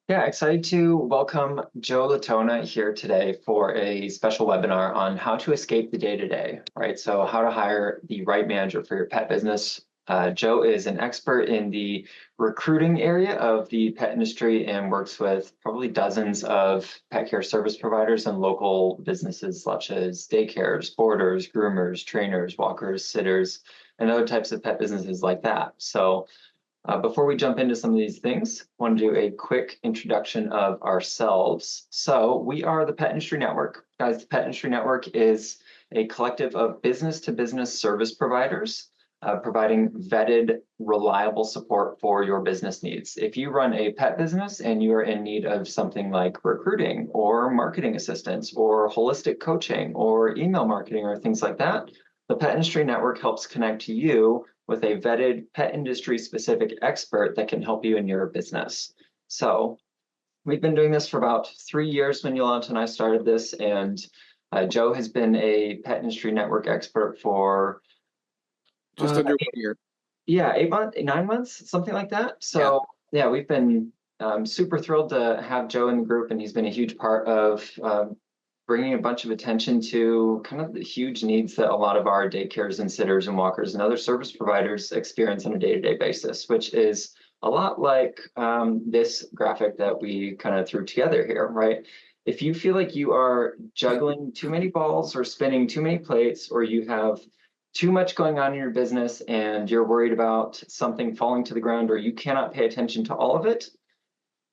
Yeah, excited to welcome Joe Latona here today for a special webinar on how to escape the day-to-day, right? So how to hire the right manager for your pet business. Joe is an expert in the recruiting area of the pet industry and works with probably dozens of pet care service providers and local businesses such as daycares, boarders, groomers, trainers, walkers, sitters, and other types of pet businesses like that. So before we jump into some of these things, I want to do a quick introduction of ourselves. So we are the Pet Industry Network. Guys, the Pet Industry Network is a collective of business-to-business service providers providing vetted, reliable support for your business needs. If you run a pet business and you are in need of something like recruiting or marketing assistance or holistic coaching or email marketing or things like that, the Pet Industry Network helps connect you with a vetted pet industry specific expert that can help you in your business. So we've been doing this for about 3 years when Yolanta and I started this, and Joe has been a pet industry network expert for Just under 1 year. yeah, 8 months, 9 months, something like that. So yeah, we've been super thrilled to have Joe in the group, and he's been a huge part of bringing a bunch of attention to kind of the huge needs that a lot of our daycares and sitters and walkers and other service providers experience on a day-to-day basis, which is a lot like this graphic that we kind of threw together here, right? If you feel like you are juggling too many balls or spinning too many plates, or you have too much going on in your business and you're worried about something falling to the ground, or you cannot pay attention to all of it,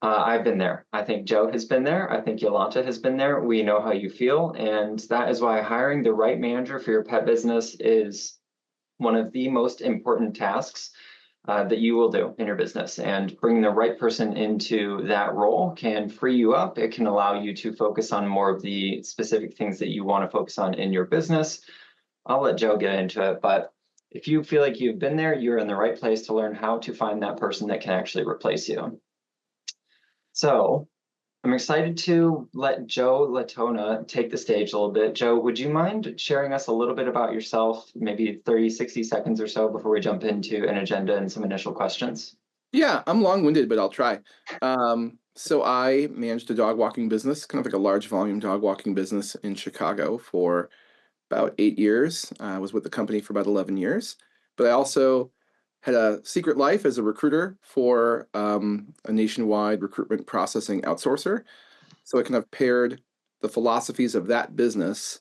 I've been there. I think Joe has been there. I think Yolanta has been there. We know how you feel. And that is why hiring the right manager for your pet business is one of the most important tasks that you will do in your business. And bringing the right person into that role can free you up. It can allow you to focus on more of the specific things that you want to focus on in your business. I'll let Joe get into it, but if you feel like you've been there, you're in the right place to learn how to find that person that can actually replace you. So I'm excited to let Joe Latona take the stage a little bit. Joe, would you mind sharing us a little bit about yourself, maybe 30, 60 seconds or so before we jump into an agenda and some initial questions? Yeah, I'm long-winded, but I'll try. So I managed a dog walking business, kind of like a large volume dog walking business in Chicago for about 8 years. I was with the company for about 11 years, but I also had a secret life as a recruiter for a nationwide recruitment processing outsourcer. So I kind of paired the philosophies of that business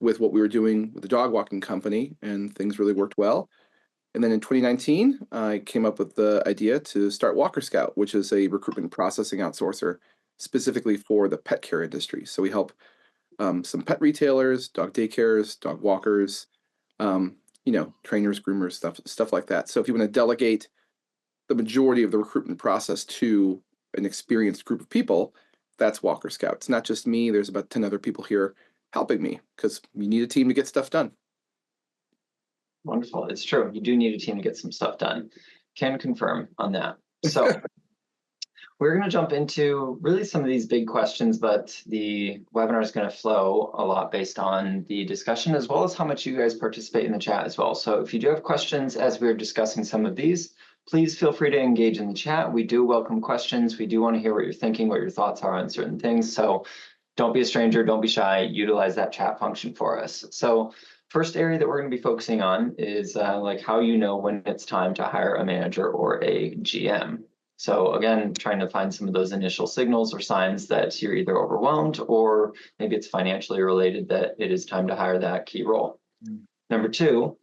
with what we were doing with the dog walking company, and things really worked well. And then in 2019, I came up with the idea to start WalkerScout, which is a recruitment processing outsourcer specifically for the pet care industry. So we help some pet retailers, dog daycares, dog walkers, trainers, groomers, stuff like that. So if you want to delegate the majority of the recruitment process to an experienced group of people, that's WalkerScout. It's not just me. There's about 10 other people here helping me because you need a team to get stuff done. Wonderful. It's true. You do need a team to get some stuff done. Can confirm on that. So we're going to jump into really some of these big questions, but the webinar is going to flow a lot based on the discussion as well as how much you guys participate in the chat as well. So if you do have questions as we're discussing some of these, please feel free to engage in the chat. We do welcome questions. We do want to hear what you're thinking, what your thoughts are on certain things. So don't be a stranger, don't be shy, utilize that chat function for us. So first area that we're going to be focusing on is like how you know when it's time to hire a manager or a GM. So again, trying to find some of those initial signals or signs that you're either overwhelmed or maybe it's financially related that it is time to hire that key role. Number two,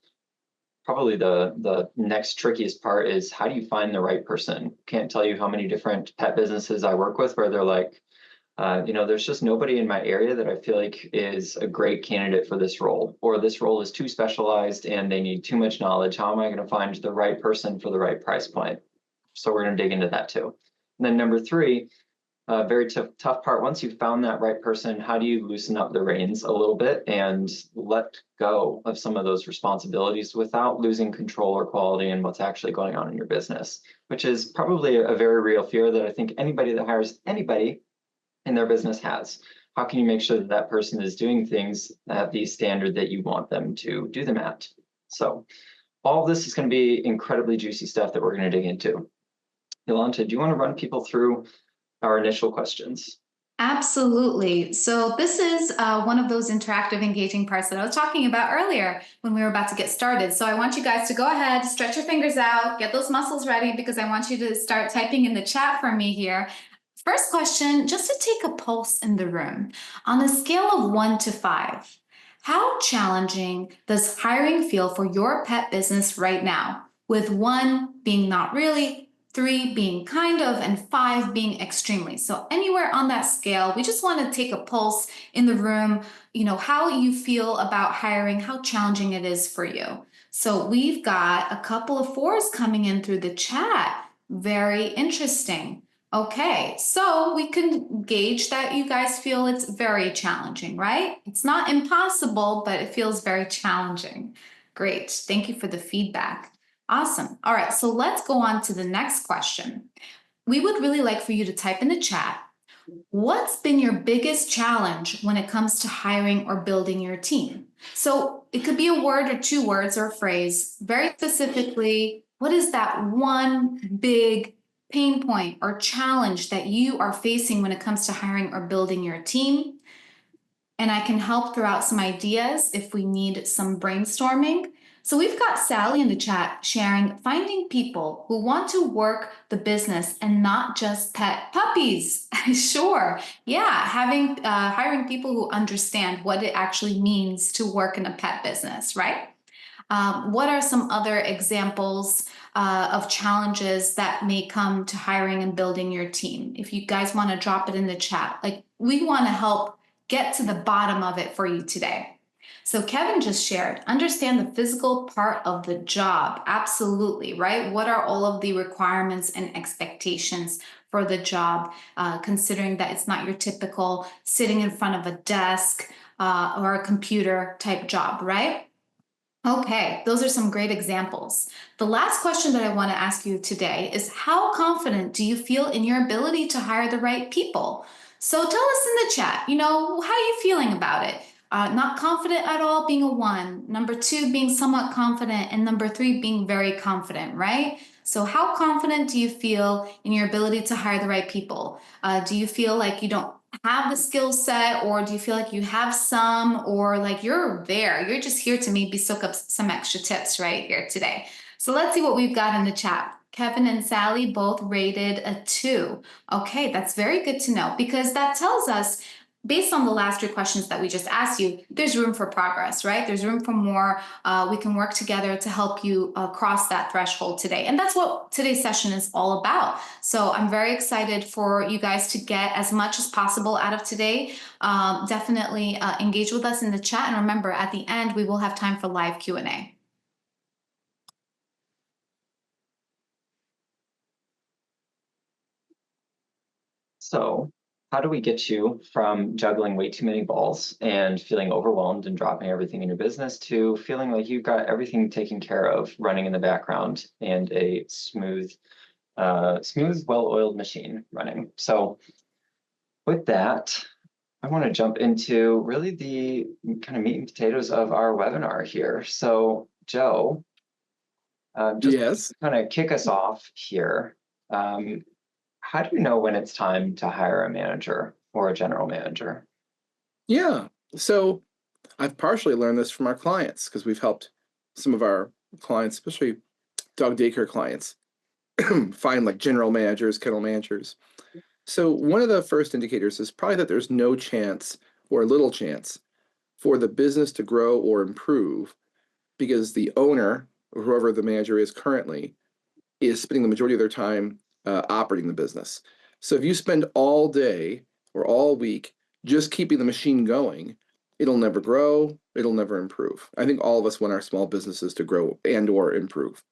probably the next trickiest part is how do you find the right person? Can't tell you how many different pet businesses I work with where they're like, there's just nobody in my area that I feel like is a great candidate for this role, or this role is too specialized and they need too much knowledge. How am I going to find the right person for the right price point? So we're going to dig into that too. And then number three, very tough part. Once you've found that right person, how do you loosen up the reins a little bit and let go of some of those responsibilities without losing control or quality in what's actually going on in your business, which is probably a very real fear that I think anybody that hires anybody in their business has. How can you make sure that that person is doing things at the standard that you want them to do them at? So all of this is going to be incredibly juicy stuff that we're going to dig into. Yolanta, do you want to run people through our initial questions. Absolutely. So this is one of those interactive, engaging parts that I was talking about earlier when we were about to get started. So I want you guys to go ahead, stretch your fingers out, get those muscles ready, because I want you to start typing in the chat for me here. First question, just to take a pulse in the room. On a scale of 1 to 5, how challenging does hiring feel for your pet business right now? With 1 being not really, 3 being kind of, and 5 being extremely. So anywhere on that scale, we just want to take a pulse in the room, how you feel about hiring, how challenging it is for you. So we've got a couple of 4s coming in through the chat. Very interesting. Okay, so we can gauge that you guys feel it's very challenging, right? It's not impossible, but it feels very challenging. Great, thank you for the feedback. Awesome. All right, so let's go on to the next question. We would really like for you to type in the chat, what's been your biggest challenge when it comes to hiring or building your team? So it could be a word or 2 words or a phrase. Very specifically, what is that one big pain point or challenge that you are facing when it comes to hiring or building your team? And I can help throw out some ideas if we need some brainstorming. So we've got Sally in the chat sharing finding people who want to work the business and not just pet puppies. Sure. Yeah. Hiring people who understand what it actually means to work in a pet business, right? What are some other examples of challenges that may come to hiring and building your team? If you guys want to drop it in the chat, we want to help get to the bottom of it for you today. So Kevin just shared, understand the physical part of the job. Absolutely, right? What are all of the requirements and expectations for the job, considering that it's not your typical sitting in front of a desk or a computer type job, right? Okay, those are some great examples. The last question that I want to ask you today is, how confident do you feel in your ability to hire the right people? So tell us in the chat, how are you feeling about it? Not confident at all being a 1, number 2 being somewhat confident, and number 3 being very confident, right? So how confident do you feel in your ability to hire the right people? Do you feel like you don't have the skill set, or do you feel like you have some, or like you're just here to maybe soak up some extra tips right here today? So let's see what we've got in the chat. Kevin and Sally both rated a 2. Okay, that's very good to know, because that tells us, based on the last 3 questions that we just asked you, there's room for progress, right? There's room for more. We can work together to help you cross that threshold today. And that's what today's session is all about. So I'm very excited for you guys to get as much as possible out of today. Definitely engage with us in the chat. And remember, at the end, we will have time for live Q&A. So how do we get you from juggling way too many balls and feeling overwhelmed and dropping everything in your business to feeling like you've got everything taken care of running in the background and a smooth, well-oiled machine running? So with that, I want to jump into really the kind of meat and potatoes of our webinar here. So Joe, Yes. kind of kick us off here. How do you know when it's time to hire a manager or a general manager? Yeah. So I've partially learned this from our clients, because we've helped some of our clients, especially dog daycare clients, find like general managers, kennel managers. So one of the first indicators is probably that there's no chance or little chance for the business to grow or improve, because the owner, or whoever the manager is currently, is spending the majority of their time operating the business. So if you spend all day or all week just keeping the machine going, it'll never grow, it'll never improve. I think all of us want our small businesses to grow and or improve.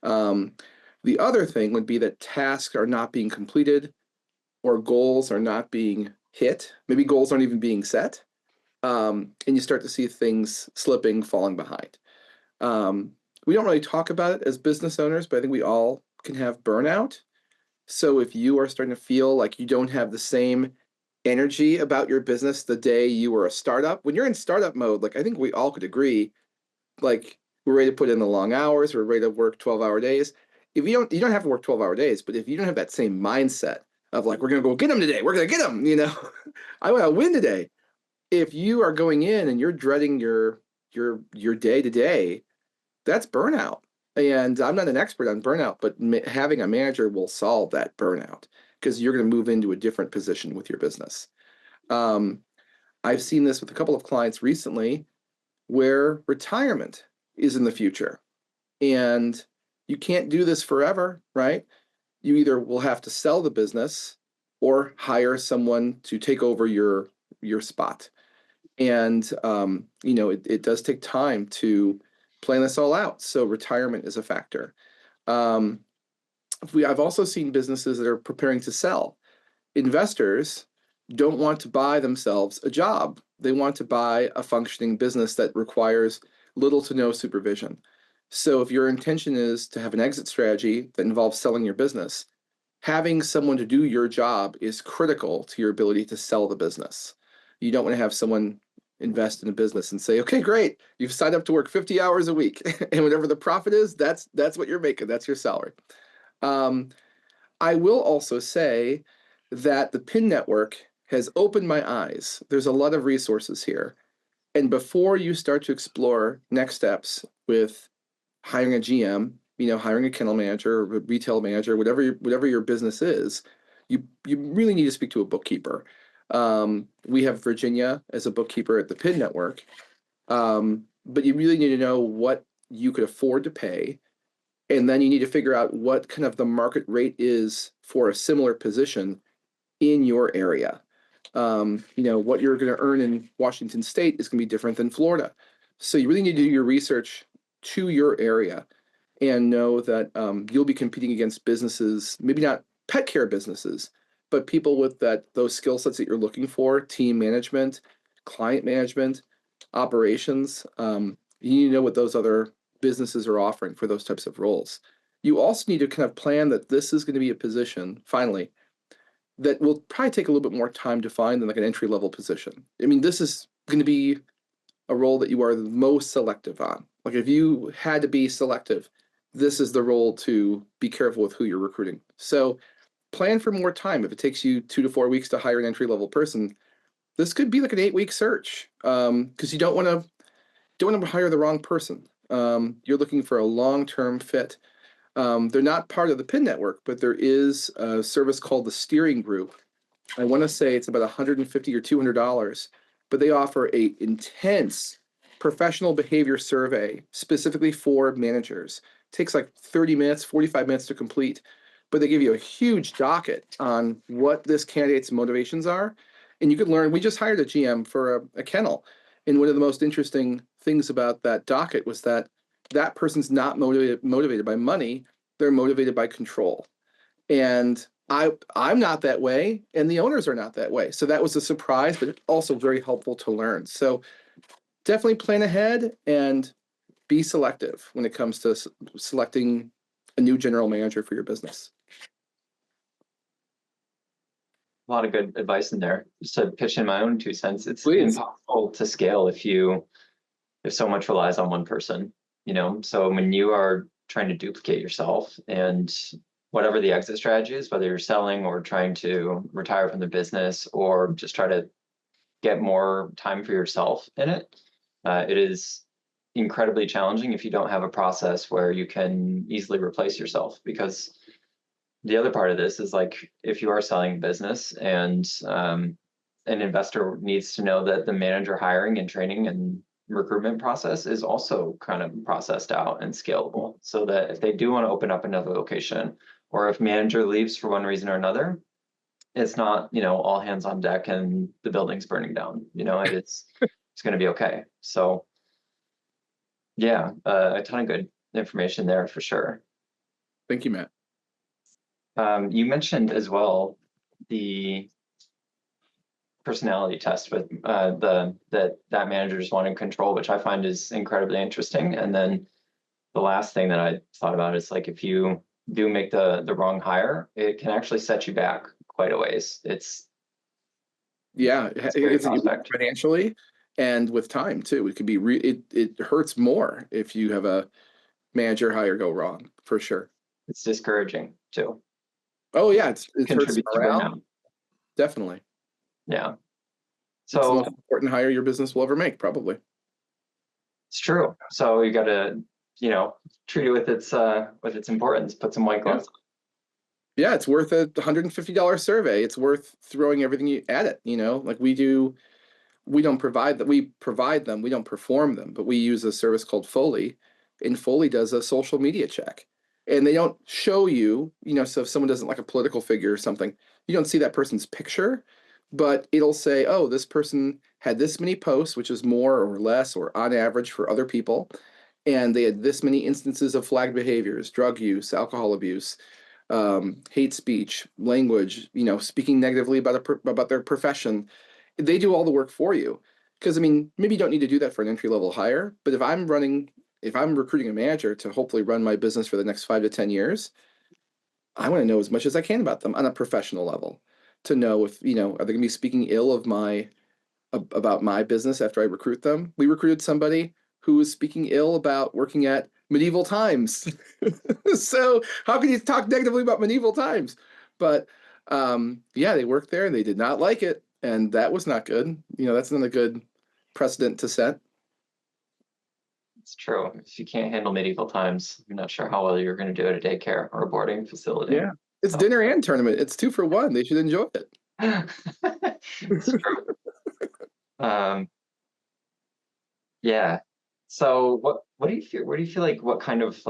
The other thing would be that tasks are not being completed, or goals are not being hit. Maybe goals aren't even being set. And you start to see things slipping, falling behind. We don't really talk about it as business owners, but I think we all can have burnout. So if you are starting to feel like you don't have the same energy about your business the day you were a startup, when you're in startup mode, I think we all could agree, we're ready to put in the long hours, we're ready to work 12-hour days. If you don't have to work 12-hour days, but if you don't have that same mindset of like, we're going to go get them today. We're going to get them, you know, I want to win today. If you are going in and you're dreading your day to day, that's burnout. And I'm not an expert on burnout, but having a manager will solve that burnout because you're going to move into a different position with your business. I've seen this with a couple of clients recently where retirement is in the future. And you can't do this forever, right? You either will have to sell the business or hire someone to take over your spot. And you know, it does take time to plan this all out. So retirement is a factor. I've also seen businesses that are preparing to sell. Investors don't want to buy themselves a job. They want to buy a functioning business that requires little to no supervision. So if your intention is to have an exit strategy that involves selling your business, having someone to do your job is critical to your ability to sell the business. You don't want to have someone invest in a business and say, okay, great, you've signed up to work 50 hours a week, and whatever the profit is, that's what you're making, that's your salary. I will also say that the PIN network has opened my eyes. There's a lot of resources here. And before you start to explore next steps with hiring a GM, you know, hiring a kennel manager, or a retail manager, whatever your business is, you really need to speak to a bookkeeper. We have Virginia as a bookkeeper at the PIN network, but you really need to know what you could afford to pay. And then you need to figure out what kind of the market rate is for a similar position in your area. You know, what you're going to earn in Washington State is going to be different than Florida. So you really need to do your research to your area and know that you'll be competing against businesses, maybe not pet care businesses, but people with those skill sets that you're looking for: team management, client management, operations. You need to know what those other businesses are offering for those types of roles. You also need to kind of plan that this is going to be a position, finally, that will probably take a little bit more time to find than like an entry-level position. I mean, this is going to be a role that you are the most selective on. Like if you had to be selective, this is the role to be careful with who you're recruiting. So plan for more time. If it takes you 2 to 4 weeks to hire an entry-level person, this could be like an 8-week search, because you don't want to hire the wrong person. You're looking for a long-term fit. They're not part of the PIN network, but there is a service called the Steering Group. I want to say it's about $150 or $200, but they offer a intense professional behavior survey specifically for managers. It takes like 30 minutes, 45 minutes to complete, but they give you a huge docket on what this candidate's motivations are. And you could learn. We just hired a GM for a kennel. And one of the most interesting things about that docket was that person's not motivated by money. They're motivated by control. And I'm not that way, and the owners are not that way. So that was a surprise, but also very helpful to learn. So definitely plan ahead and be selective when it comes to selecting a new general manager for your business. A lot of good advice in there. Just to pitch in my own 2 cents, it's Please. impossible to scale if so much relies on one person, you know. So when you are trying to duplicate yourself, and whatever the exit strategy is, whether you're selling or trying to retire from the business or just try to get more time for yourself in it, it is incredibly challenging if you don't have a process where you can easily replace yourself. Because the other part of this is, like, if you are selling a business and an investor needs to know that the manager hiring and training and recruitment process is also kind of processed out and scalable, so that if they do want to open up another location, or if manager leaves for one reason or another, it's not, you know, all hands on deck and the building's burning down. You know, it's going to be okay. So yeah, a ton of good information there for sure. Thank you, Matt. You mentioned as well the personality test with that managers want to control, which I find is incredibly interesting. And then the last thing that I thought about is, like, if you do make the wrong hire, it can actually set you back quite a ways. It's financially and with time too. It could be it hurts more if you have a manager hire go wrong, for sure. It's discouraging too. Oh yeah, it hurts contribute to morale. burnout. Definitely. Yeah. It's the So most important hire your business will ever make, probably. it's true. So you got to, treat it with its importance. Put some white gloves. Yeah, it's worth a $150 survey. It's worth throwing everything at it. Like we do. We don't provide that. We provide them. We don't perform them, but we use a service called Foley, and Foley does a social media check. And they don't show you, so if someone doesn't like a political figure or something, you don't see that person's picture, but it'll say, oh, this person had this many posts, which is more or less or on average for other people. And they had this many instances of flagged behaviors, drug use, alcohol abuse, hate speech, language, speaking negatively about their profession. They do all the work for you. Because maybe you don't need to do that for an entry level hire, but if I'm recruiting a manager to hopefully run my business for the next 5 to 10 years, I want to know as much as I can about them on a professional level to know if, are they going to be speaking ill of about my business after I recruit them. We recruited somebody who was speaking ill about working at medieval times. So how can you talk negatively about medieval times? But yeah, they worked there and they did not like it. And that was not good. That's not a good precedent to set. It's true. If you can't handle medieval times, I'm not sure how well you're going to do at a daycare or a boarding facility. Yeah. It's So. dinner and tournament. It's 2 for 1. They should enjoy it. It's true. Yeah. So what do you feel? Where do you feel like what kind of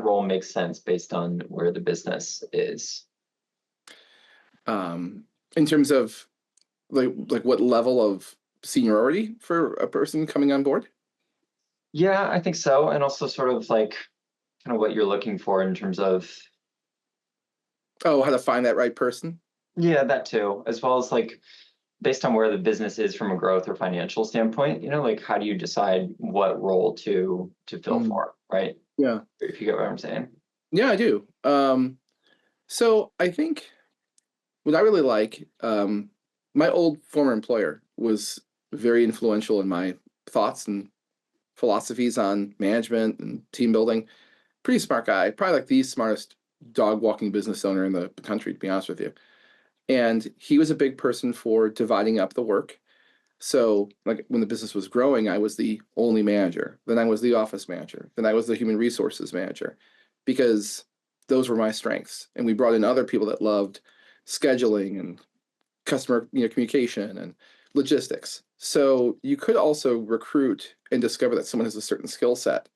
role makes sense based on where the business is? In terms of like what level of seniority for a person coming on board? Yeah, I think so. And also sort of like kind of what you're looking for in terms of, Oh, how to find that right person? yeah, that too, as well as like based on where the business is from a growth or financial standpoint, like how do you decide what role to fill for, right? Yeah. If you get what I'm saying. Yeah, I do. So I think what I really like, my old former employer was very influential in my thoughts and philosophies on management and team building. Pretty smart guy, probably like the smartest dog walking business owner in the country, to be honest with you. And he was a big person for dividing up the work. So, like when the business was growing, I was the only manager. Then I was the office manager. Then I was the human resources manager, because those were my strengths. And we brought in other people that loved scheduling and customer, communication and logistics. So you could also recruit and discover that someone has a certain skill set,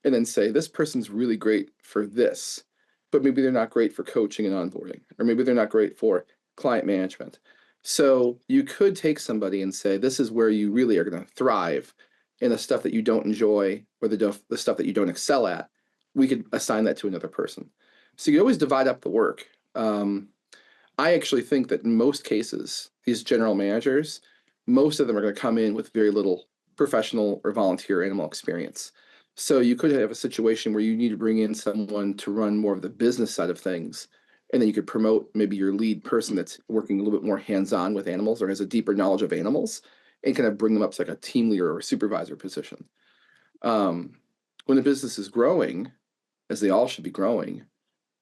and then say this person's really great for this, but maybe they're not great for coaching and onboarding, or maybe they're not great for client management. So you could take somebody and say, this is where you really are going to thrive, and the stuff that you don't enjoy or the stuff that you don't excel at, we could assign that to another person. So you always divide up the work. I actually think that in most cases, these general managers, most of them are going to come in with very little professional or volunteer animal experience. So you could have a situation where you need to bring in someone to run more of the business side of things, and then you could promote maybe your lead person that's working a little bit more hands-on with animals or has a deeper knowledge of animals, and kind of bring them up to like a team leader or supervisor position. When the business is growing, as they all should be growing,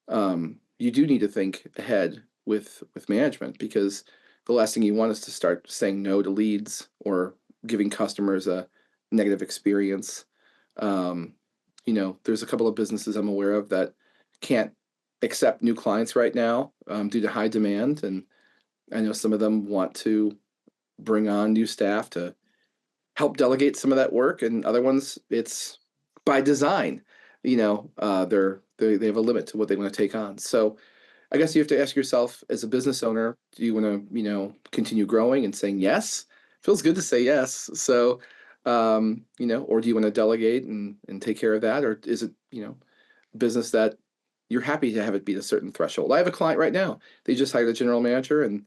you do need to think ahead with management, because the last thing you want is to start saying no to leads or giving customers a negative experience. There's a couple of businesses I'm aware of that can't accept new clients right now due to high demand, and I know some of them want to bring on new staff to help delegate some of that work, and other ones it's by design. They have a limit to what they want to take on. So I guess you have to ask yourself, as a business owner, do you want to, continue growing and saying yes? Feels good to say yes. So, or do you want to delegate and take care of that? Or is it, business that you're happy to have it be a certain threshold? I have a client right now. They just hired a general manager, and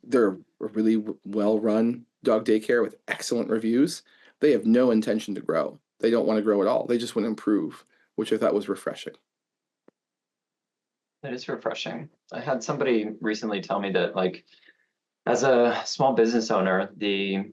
they're a really well-run dog daycare with excellent reviews. They have no intention to grow. They don't want to grow at all. They just want to improve, which I thought was refreshing. It is refreshing. I had somebody recently tell me that, like, as a small business owner, the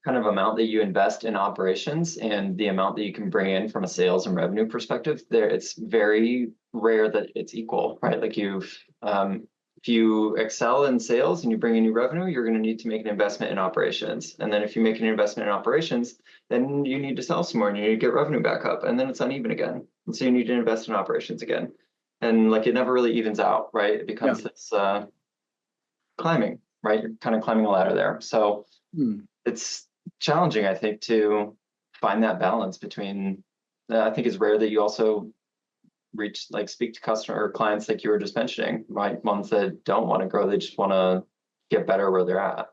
kind of amount that you invest in operations and the amount that you can bring in from a sales and revenue perspective, it's very rare that it's equal, right? Like if you excel in sales and you bring in new revenue, you're going to need to make an investment in operations. And then if you make an investment in operations, then you need to sell some more and you need to get revenue back up. And then it's uneven again. And so you need to invest in operations again. And like it never really evens out, right? It becomes this climbing, right? You're kind of climbing a ladder there. So it's challenging, I think, to find that balance between, I think it's rare that you also speak to customer or clients like you were just mentioning, right? Ones that don't want to grow, they just want to get better where they're at.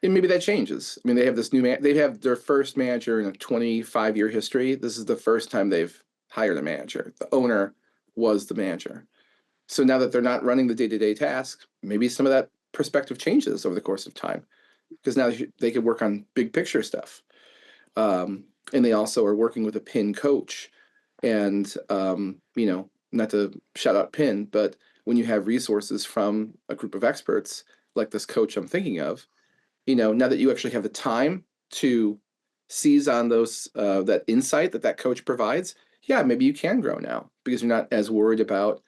And maybe that changes. I mean, they have this they have their first manager in a 25-year history. This is the first time they've hired a manager. The owner was the manager. So now that they're not running the day-to-day tasks, maybe some of that perspective changes over the course of time, because now they could work on big picture stuff. And they also are working with a PIN coach. And, not to shout out PIN, but when you have resources from a group of experts like this coach I'm thinking of, now that you actually have the time to seize on those, that insight that coach provides, yeah, maybe you can grow now because you're not as worried about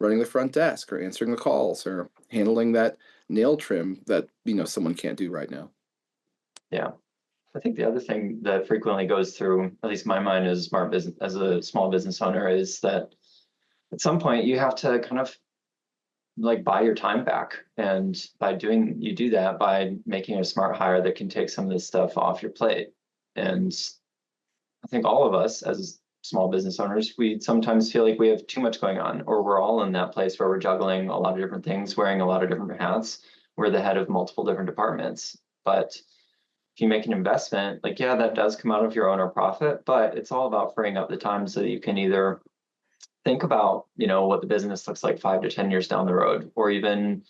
running the front desk or answering the calls or handling that nail trim that, someone can't do right now. Yeah. I think the other thing that frequently goes through, at least my mind as a small business owner, is that at some point you have to kind of like buy your time back. And you do that by making a smart hire that can take some of this stuff off your plate. And I think all of us as small business owners, we sometimes feel like we have too much going on, or we're all in that place where we're juggling a lot of different things, wearing a lot of different hats. We're the head of multiple different departments. But if you make an investment, like, yeah, that does come out of your owner profit, but it's all about freeing up the time so that you can either think about, what the business looks like 5 to 10 years down the road, or even,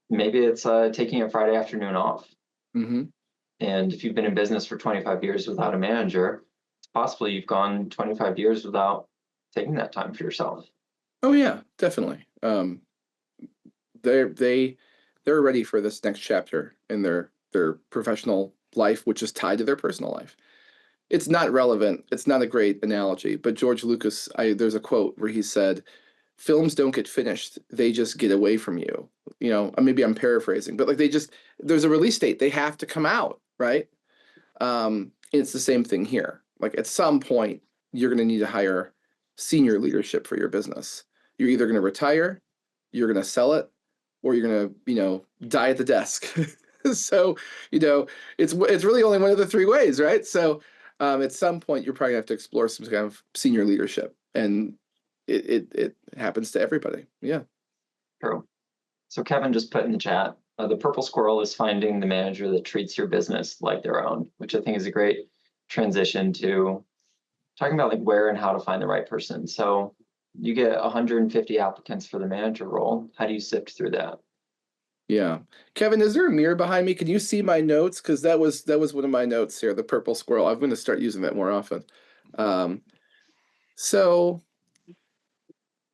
maybe it's taking a Friday afternoon off. Mm-hmm. And if you've been in business for 25 years without a manager, it's possible you've gone 25 years without taking that time for yourself. Oh yeah, definitely. They're ready for this next chapter in their professional life, which is tied to their personal life. It's not relevant. It's not a great analogy, but George Lucas, there's a quote where he said, "Films don't get finished; they just get away from you." Maybe I'm paraphrasing, but like there's a release date. They have to come out, right? It's the same thing here. Like at some point, you're going to need to hire senior leadership for your business. You're either going to retire, you're going to sell it, or you're going to, die at the desk. So, it's really only one of the three ways, right? So at some point, you're probably going to have to explore some kind of senior leadership. And it happens to everybody. Yeah. True. So Kevin just put in the chat, the purple squirrel is finding the manager that treats your business like their own, which I think is a great transition to talking about like where and how to find the right person. So you get 150 applicants for the manager role. How do you sift through that? Yeah. Kevin, is there a mirror behind me? Can you see my notes? Because that was one of my notes here, the purple squirrel. I'm going to start using that more often. So,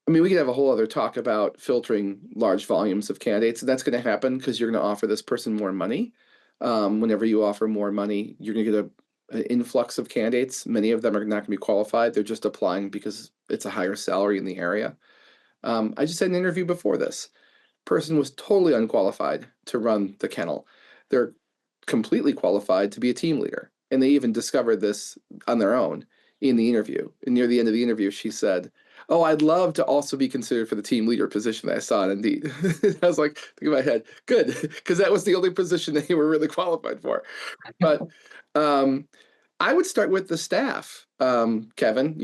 I mean, we could have a whole other talk about filtering large volumes of candidates, and that's going to happen because you're going to offer this person more money. Whenever you offer more money, you're going to get an influx of candidates. Many of them are not going to be qualified. They're just applying because it's a higher salary in the area. I just had an interview before this. Person was totally unqualified to run the kennel. They're completely qualified to be a team leader. And they even discovered this on their own in the interview. And near the end of the interview, she said, "Oh, I'd love to also be considered for the team leader position that I saw on Indeed." I was like, thinking in my head, good, because that was the only position they were really qualified for. But I would start with the staff, Kevin,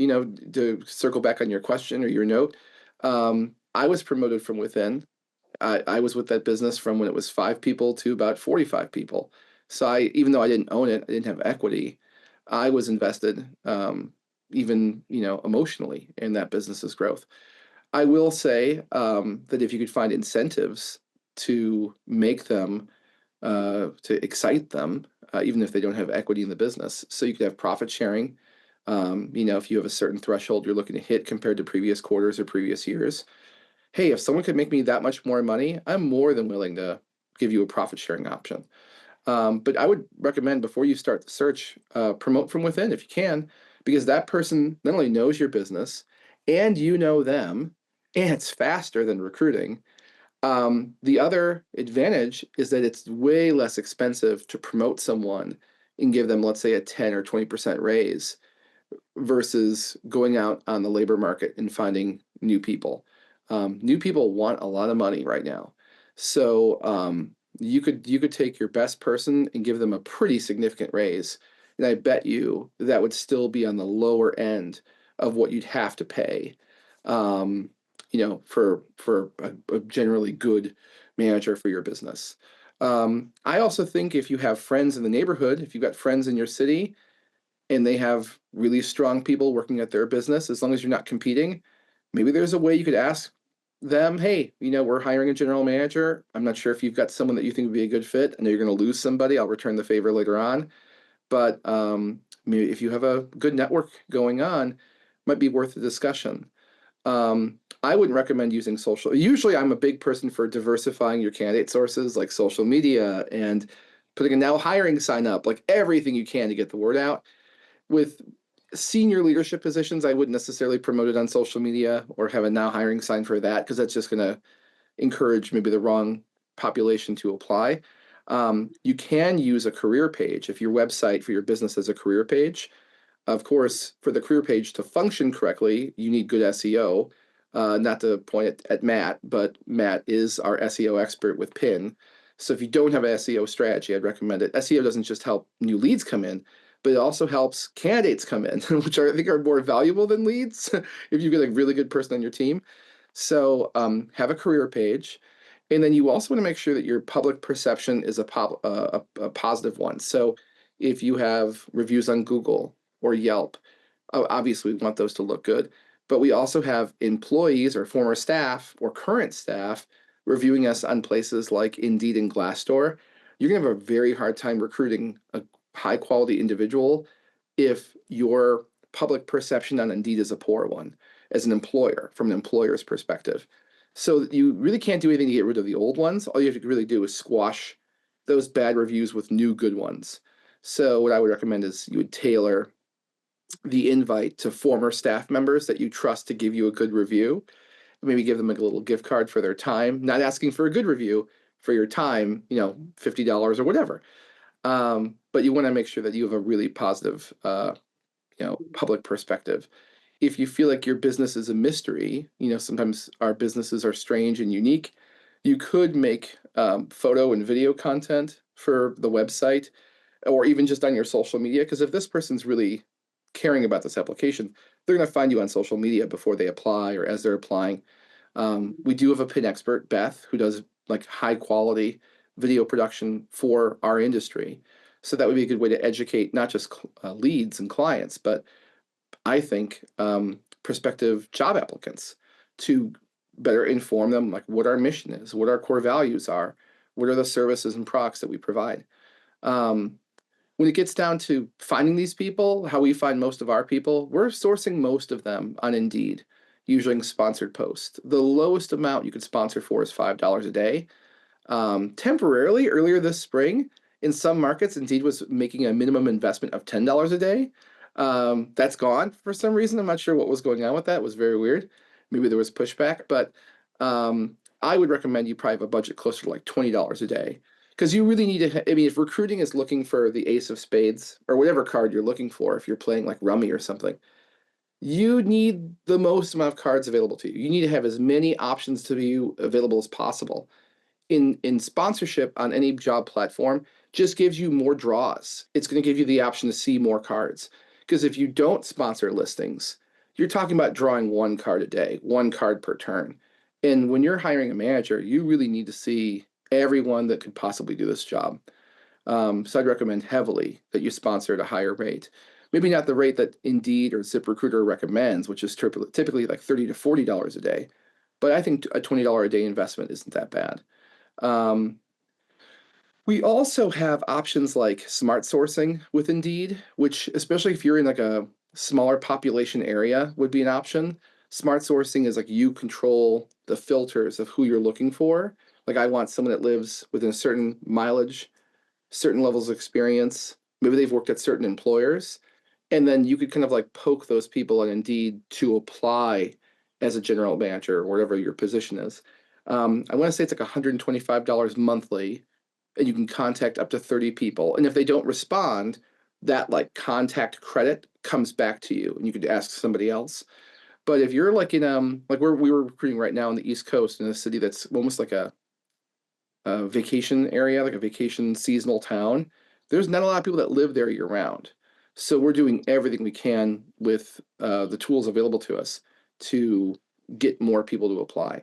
to circle back on your question or your note. I was promoted from within. I was with that business from when it was 5 people to about 45 people. So even though I didn't own it, I didn't have equity, I was invested, even, emotionally in that business's growth. I will say that if you could find incentives to make them, to excite them, even if they don't have equity in the business, so you could have profit sharing. If you have a certain threshold you're looking to hit compared to previous quarters or previous years. Hey, if someone could make me that much more money, I'm more than willing to give you a profit sharing option. But I would recommend before you start the search, promote from within if you can, because that person not only knows your business and you know them, and it's faster than recruiting. The other advantage is that it's way less expensive to promote someone and give them, let's say, a 10 or 20% raise versus going out on the labor market and finding new people. New people want a lot of money right now. So you could take your best person and give them a pretty significant raise. And I bet you that would still be on the lower end of what you'd have to pay, for a generally good manager for your business. I also think if you have friends in the neighborhood, if you've got friends in your city, and they have really strong people working at their business, as long as you're not competing, maybe there's a way you could ask them, hey, we're hiring a general manager. I'm not sure if you've got someone that you think would be a good fit. I know you're going to lose somebody. I'll return the favor later on. But maybe if you have a good network going on, it might be worth a discussion. I wouldn't recommend using social. Usually I'm a big person for diversifying your candidate sources like social media and putting a now hiring sign up, like everything you can to get the word out. With senior leadership positions, I wouldn't necessarily promote it on social media or have a now hiring sign for that, because that's just going to encourage maybe the wrong population to apply. You can use a career page if your website for your business has a career page. Of course, for the career page to function correctly, you need good SEO. Not to point at Matt, but Matt is our SEO expert with PIN. So if you don't have an SEO strategy, I'd recommend it. SEO doesn't just help new leads come in, but it also helps candidates come in, which I think are more valuable than leads if you've got a really good person on your team. So have a career page. And then you also want to make sure that your public perception is a positive one. So if you have reviews on Google or Yelp, obviously we want those to look good. But we also have employees or former staff or current staff reviewing us on places like Indeed and Glassdoor. You're going to have a very hard time recruiting a high quality individual if your public perception on Indeed is a poor one as an employer, from an employer's perspective. So you really can't do anything to get rid of the old ones. All you have to really do is squash those bad reviews with new good ones. So what I would recommend is you would tailor the invite to former staff members that you trust to give you a good review. Maybe give them a little gift card for their time, not asking for a good review, for your time, $50 or whatever. But you want to make sure that you have a really positive, public perspective. If you feel like your business is a mystery, sometimes our businesses are strange and unique, you could make photo and video content for the website or even just on your social media. Because if this person's really caring about this application, they're going to find you on social media before they apply or as they're applying. We do have a PIN expert, Beth, who does like high quality video production for our industry. So that would be a good way to educate not just leads and clients, but I think prospective job applicants, to better inform them like what our mission is, what our core values are, what are the services and products that we provide. When it gets down to finding these people, how we find most of our people, we're sourcing most of them on Indeed, using sponsored posts. The lowest amount you could sponsor for is $5 a day. Temporarily, earlier this spring, in some markets, Indeed was making a minimum investment of $10 a day. That's gone for some reason. I'm not sure what was going on with that. It was very weird. Maybe there was pushback, but I would recommend you probably have a budget closer to like $20 a day. Because you really need to, if recruiting is looking for the ace of spades or whatever card you're looking for, if you're playing like rummy or something, you need the most amount of cards available to you. You need to have as many options to you available as possible. In sponsorship on any job platform, just gives you more draws. It's going to give you the option to see more cards. Because if you don't sponsor listings, you're talking about drawing one card a day, one card per turn. And when you're hiring a manager, you really need to see everyone that could possibly do this job. So I'd recommend heavily that you sponsor at a higher rate. Maybe not the rate that Indeed or ZipRecruiter recommends, which is typically like $30 to $40 a day. But I think a $20 a day investment isn't that bad. We also have options like smart sourcing with Indeed, which, especially if you're in like a smaller population area, would be an option. Smart sourcing is like you control the filters of who you're looking for. Like I want someone that lives within a certain mileage certain levels of experience. Maybe they've worked at certain employers. And then you could kind of like poke those people on Indeed to apply as a general manager or whatever your position is. I want to say it's like $125 monthly, and you can contact up to 30 people. And if they don't respond, that like contact credit comes back to you, and you could ask somebody else. But if you're like in like we were recruiting right now on the East Coast in a city that's almost like a vacation area, like a vacation seasonal town, there's not a lot of people that live there year round. So we're doing everything we can with the tools available to us to get more people to apply.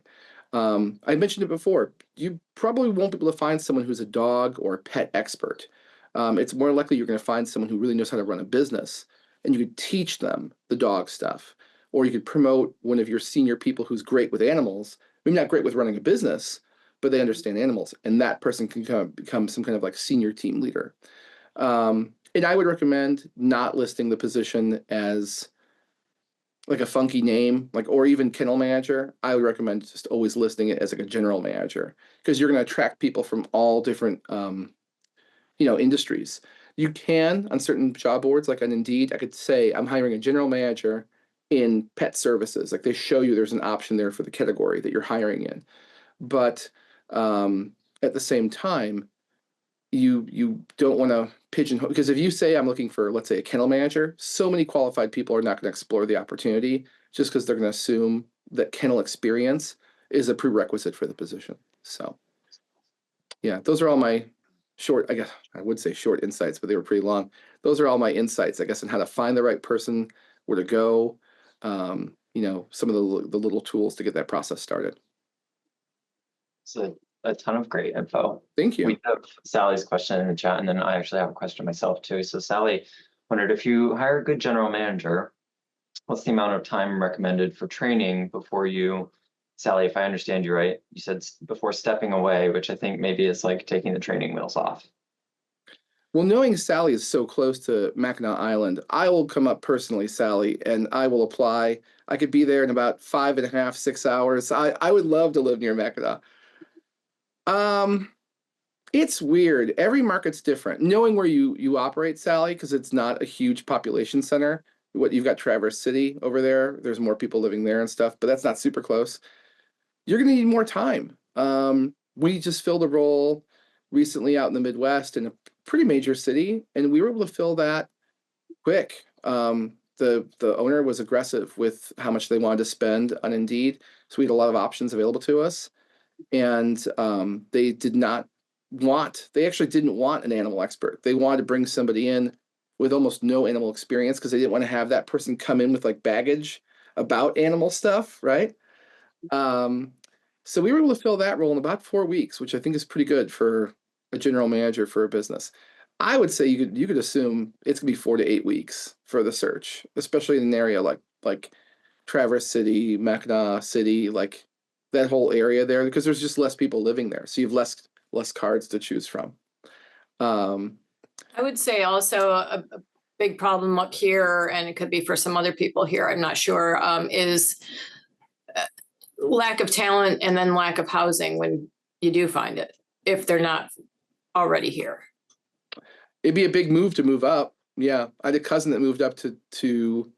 I mentioned it before. You probably won't be able to find someone who's a dog or pet expert. It's more likely you're going to find someone who really knows how to run a business, and you could teach them the dog stuff. Or you could promote one of your senior people who's great with animals, maybe not great with running a business, but they understand animals, and that person can kind of become some kind of like senior team leader. And I would recommend not listing the position as like a funky name, like, or even kennel manager. I would recommend just always listing it as like a general manager, because you're going to attract people from all different, industries. You can on certain job boards, like on Indeed, I could say I'm hiring a general manager in pet services. Like they show you there's an option there for the category that you're hiring in. But at the same time, you don't want to pigeonhole, because if you say I'm looking for, let's say, a kennel manager, so many qualified people are not going to explore the opportunity just because they're going to assume that kennel experience is a prerequisite for the position. So yeah, those are all my short, I guess I would say short insights, but they were pretty long. Those are all my insights, I guess, on how to find the right person, where to go, some of the little tools to get that process started. So a ton of great info. Thank you. We have Sally's question in the chat, and then I actually have a question myself too. So Sally wondered, if you hire a good general manager, what's the amount of time recommended for training before you, Sally, if I understand you right, you said before stepping away, which I think maybe is like taking the training wheels off. Well, knowing Sally is so close to Mackinac Island, I will come up personally, Sally, and I will apply. I could be there in about 5.5, 6 hours. I would love to live near Mackinac. It's weird. Every market's different. Knowing where you operate, Sally, because it's not a huge population center. You've got Traverse City over there. There's more people living there and stuff, but that's not super close. You're going to need more time. We just filled a role recently out in the Midwest in a pretty major city, and we were able to fill that quick. The owner was aggressive with how much they wanted to spend on Indeed, so we had a lot of options available to us, and they actually didn't want an animal expert. They wanted to bring somebody in with almost no animal experience, because they didn't want to have that person come in with like baggage about animal stuff, right? So we were able to fill that role in about 4 weeks, which I think is pretty good for a general manager for a business. I would say you could assume it's gonna be 4 to 8 weeks for the search, especially in an area like Traverse City, Mackinac City, like that whole area there, because there's just less people living there, so you have less cards to choose from. I would say also a big problem up here, and it could be for some other people here, I'm not sure, is lack of talent, and then lack of housing when you do find it, if they're not already here. It'd be a big move to move up. Yeah, I had a cousin that moved up to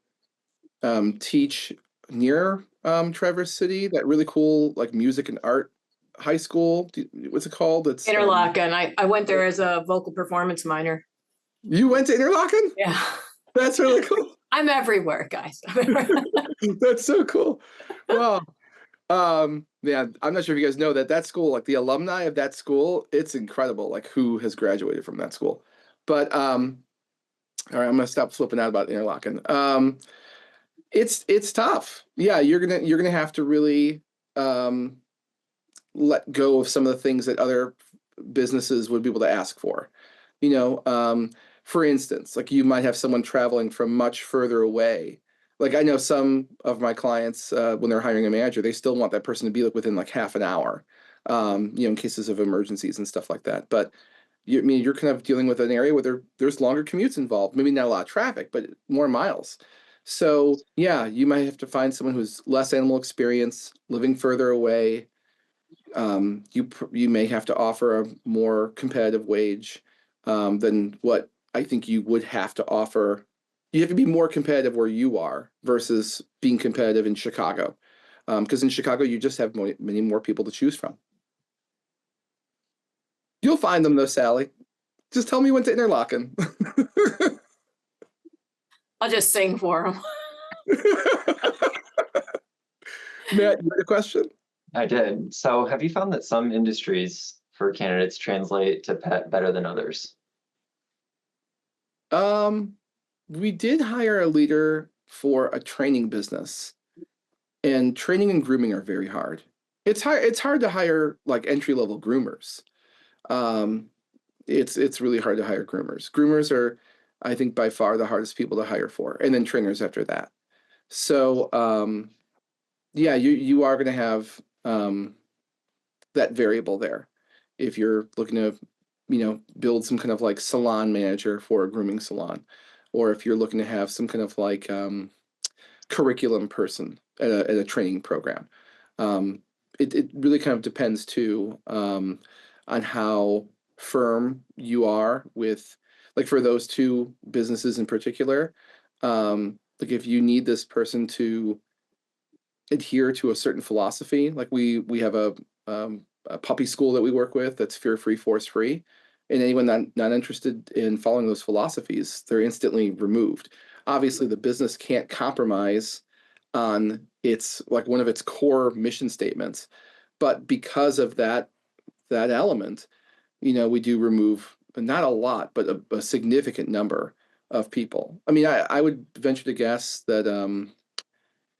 teach near Traverse City, that really cool like music and art high school. What's it called? It's Interlochen. I went there as a vocal performance minor. You went to Interlochen? Yeah. That's really cool. I'm everywhere, guys. That's so cool. Wow. Yeah, I'm not sure if you guys know that school, like the alumni of that school, it's incredible, like who has graduated from that school. But all right, I'm gonna stop flipping out about Interlochen. It's tough. Yeah, you're gonna have to really let go of some of the things that other businesses would be able to ask for. For instance, like you might have someone traveling from much further away. Like I know some of my clients, when they're hiring a manager, they still want that person to be like within like half an hour, in cases of emergencies and stuff like that. But you're kind of dealing with an area where there's longer commutes involved, maybe not a lot of traffic, but more miles. So yeah, you might have to find someone who's less animal experience, living further away. You may have to offer a more competitive wage. than what I think you would have to offer. You have to be more competitive where you are versus being competitive in Chicago. Because in Chicago, you just have many more people to choose from. You'll find them though, Sally. Just tell me when to interlock them. I'll just sing for them. Matt, you had a question? I did. So have you found that some industries for candidates translate to pet better than others? We did hire a leader for a training business, and training and grooming are very hard. It's hard to hire like entry-level groomers. It's really hard to hire groomers. Groomers are, I think, by far the hardest people to hire for, and then trainers after that. So yeah, you are going to have that variable there if you're looking to, build some kind of like salon manager for a grooming salon, or if you're looking to have some kind of like curriculum person at a training program. It really kind of depends too on how firm you are with, like for those two businesses in particular. Like if you need this person to adhere to a certain philosophy, like we have a puppy school that we work with that's fear-free, force-free, and anyone not interested in following those philosophies, they're instantly removed. Obviously, the business can't compromise on its like one of its core mission statements, but because of that element, we do remove not a lot, but a significant number of people. I mean, I would venture to guess that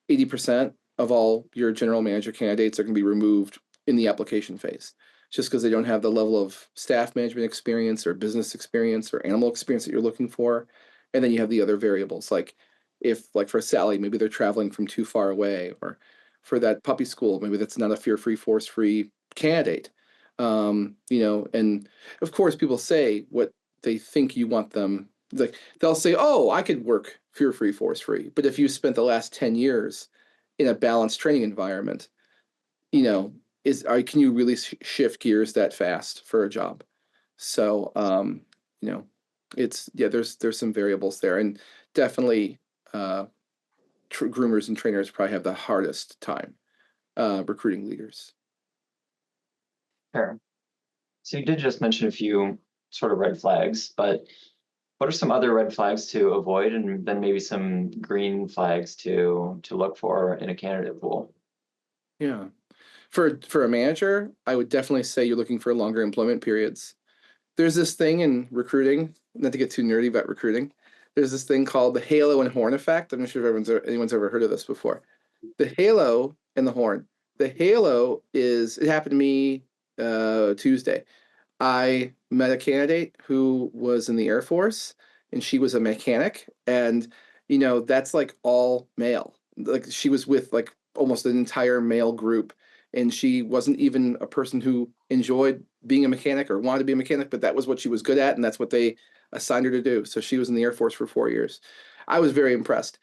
80% of all your general manager candidates are going to be removed in the application phase, just because they don't have the level of staff management experience or business experience or animal experience that you're looking for. And then you have the other variables, like if, like for Sally, maybe they're traveling from too far away, or for that puppy school, maybe that's not a fear-free, force-free candidate. And of course, people say what they think you want them. Like they'll say, "Oh, I could work fear-free, force-free," but if you spent the last 10 years in a balanced training environment, can you really shift gears that fast for a job? So, there's some variables there, and definitely groomers and trainers probably have the hardest time recruiting leaders. Fair. So you did just mention a few sort of red flags, but what are some other red flags to avoid, and then maybe some green flags to look for in a candidate pool? Yeah. For a manager, I would definitely say you're looking for longer employment periods. There's this thing in recruiting, not to get too nerdy about recruiting, there's this thing called the halo and horn effect. I'm not sure if anyone's ever heard of this before. The halo and the horn. The halo it happened to me Tuesday. I met a candidate who was in the Air Force, and she was a mechanic, and that's like all male. Like she was with like almost an entire male group, and she wasn't even a person who enjoyed being a mechanic or wanted to be a mechanic, but that was what she was good at, and that's what they assigned her to do. So she was in the Air Force for 4 years. I was very impressed.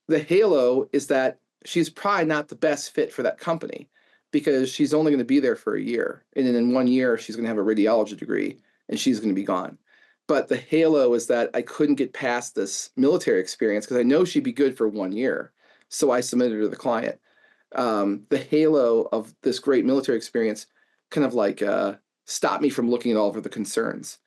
The halo is that she's probably not the best fit for that company, because she's only going to be there for a year. And then in 1 year, she's going to have a radiology degree and she's going to be gone. But the halo is that I couldn't get past this military experience because I know she'd be good for 1 year. So I submitted her to the client. The halo of this great military experience kind of like stopped me from looking at all of the concerns.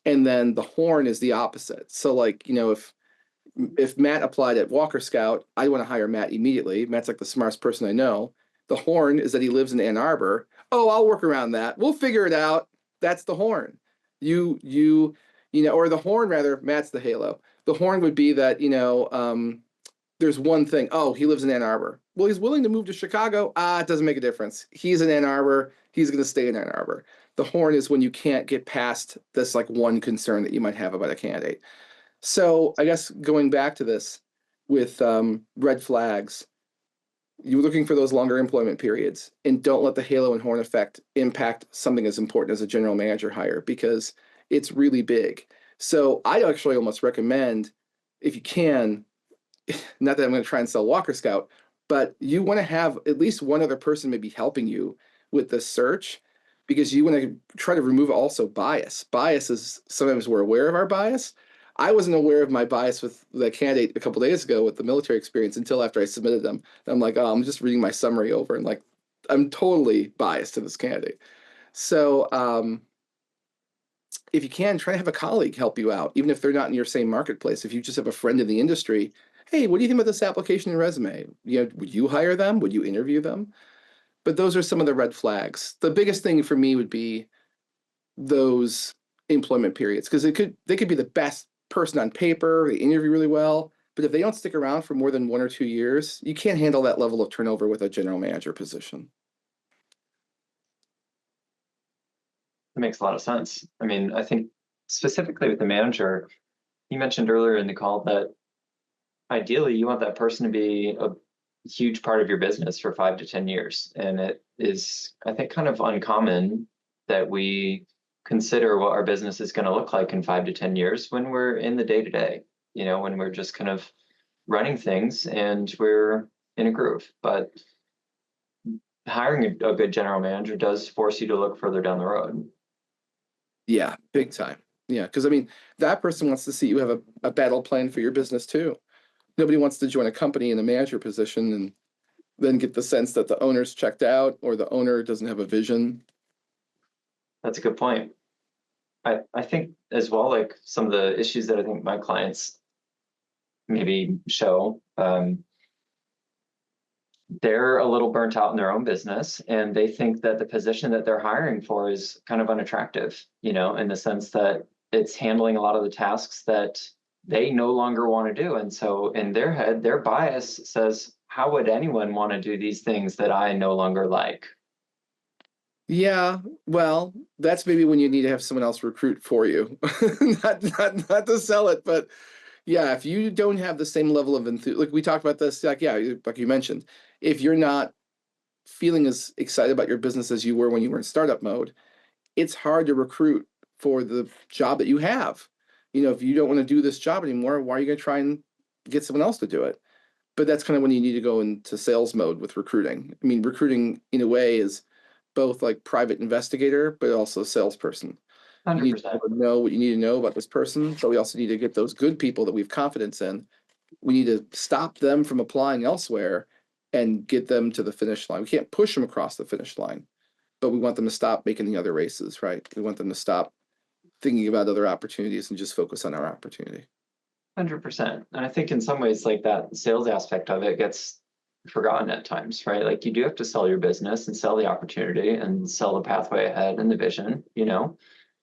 And then the horn is the opposite. So like, if Matt applied at WalkerScout, I want to hire Matt immediately. Matt's like the smartest person I know. The horn is that he lives in Ann Arbor. Oh, I'll work around that. We'll figure it out. That's the horn. Or the horn rather, Matt's the halo. The horn would be that, there's one thing. Oh, he lives in Ann Arbor. Well, he's willing to move to Chicago. It doesn't make a difference. He's in Ann Arbor. He's going to stay in Ann Arbor. The horn is when you can't get past this like one concern that you might have about a candidate. So I guess going back to this with red flags, you're looking for those longer employment periods, and don't let the halo and horn effect impact something as important as a general manager hire, because it's really big. So I actually almost recommend, if you can, not that I'm going to try and sell WalkerScout, but you want to have at least one other person maybe helping you with this search, because you want to try to remove also bias. Bias is sometimes we're aware of our bias. I wasn't aware of my bias with the candidate a couple days ago with the military experience until after I submitted them. And I'm like, oh, I'm just reading my summary over and like, I'm totally biased to this candidate. So if you can, try to have a colleague help you out, even if they're not in your same marketplace. If you just have a friend in the industry, hey, what do you think about this application and resume? You know, would you hire them? Would you interview them? But those are some of the red flags. The biggest thing for me would be those employment periods, because they could be the best person on paper, they interview really well, but if they don't stick around for more than 1 or 2 years, you can't handle that level of turnover with a general manager position. That makes a lot of sense. I mean, I think specifically with the manager, you mentioned earlier in the call that ideally you want that person to be a huge part of your business for 5 to 10 years. And it is, I think, kind of uncommon that we consider what our business is going to look like in 5 to 10 years when we're in the day-to-day, you know, when we're just kind of running things and we're in a groove. But hiring a good general manager does force you to look further down the road. Yeah, big time. Yeah, because I mean, that person wants to see you have a battle plan for your business too. Nobody wants to join a company in a manager position and then get the sense that the owner's checked out or the owner doesn't have a vision. That's a good point. I think as well, like some of the issues that I think my clients maybe show, they're a little burnt out in their own business and they think that the position that they're hiring for is kind of unattractive, you know, in the sense that it's handling a lot of the tasks that they no longer want to do. And so in their head, their bias says, how would anyone want to do these things that I no longer like? Yeah, well, that's maybe when you need to have someone else recruit for you. Not to sell it, but yeah, if you don't have the same level of enthusiasm, like we talked about this, like, yeah, like you mentioned, if you're not feeling as excited about your business as you were when you were in startup mode, it's hard to recruit for the job that you have. You know, if you don't want to do this job anymore, why are you going to try and get someone else to do it? But that's kind of when you need to go into sales mode with recruiting. I mean, recruiting in a way is both like private investigator, but also salesperson. You need 100%. to know what you need to know about this person, but we also need to get those good people that we have confidence in. We need to stop them from applying elsewhere and get them to the finish line. We can't push them across the finish line, but we want them to stop making the other races, right? We want them to stop thinking about other opportunities and just focus on our opportunity. 100%. And I think in some ways, like that sales aspect of it gets forgotten at times, right? Like you do have to sell your business and sell the opportunity and sell the pathway ahead and the vision, you know?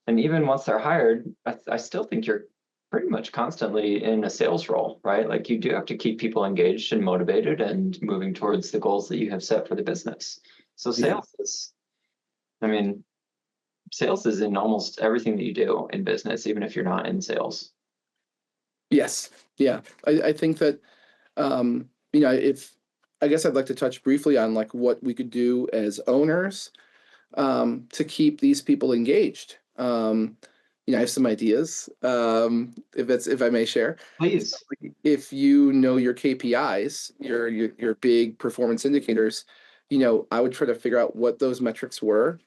And even once they're hired, I still think you're pretty much constantly in a sales role, right? Like you do have to keep people engaged and motivated and moving towards the goals that you have set for the business. So sales is, I mean, sales is in almost everything that you do in business, even if you're not in sales. Yes. Yeah. I think that, you know, if I guess I'd like to touch briefly on like what we could do as owners to keep these people engaged. You know, I have some ideas, if I may share. Please. If you know your KPIs, your big performance indicators, you know, I would try to figure out what those metrics were,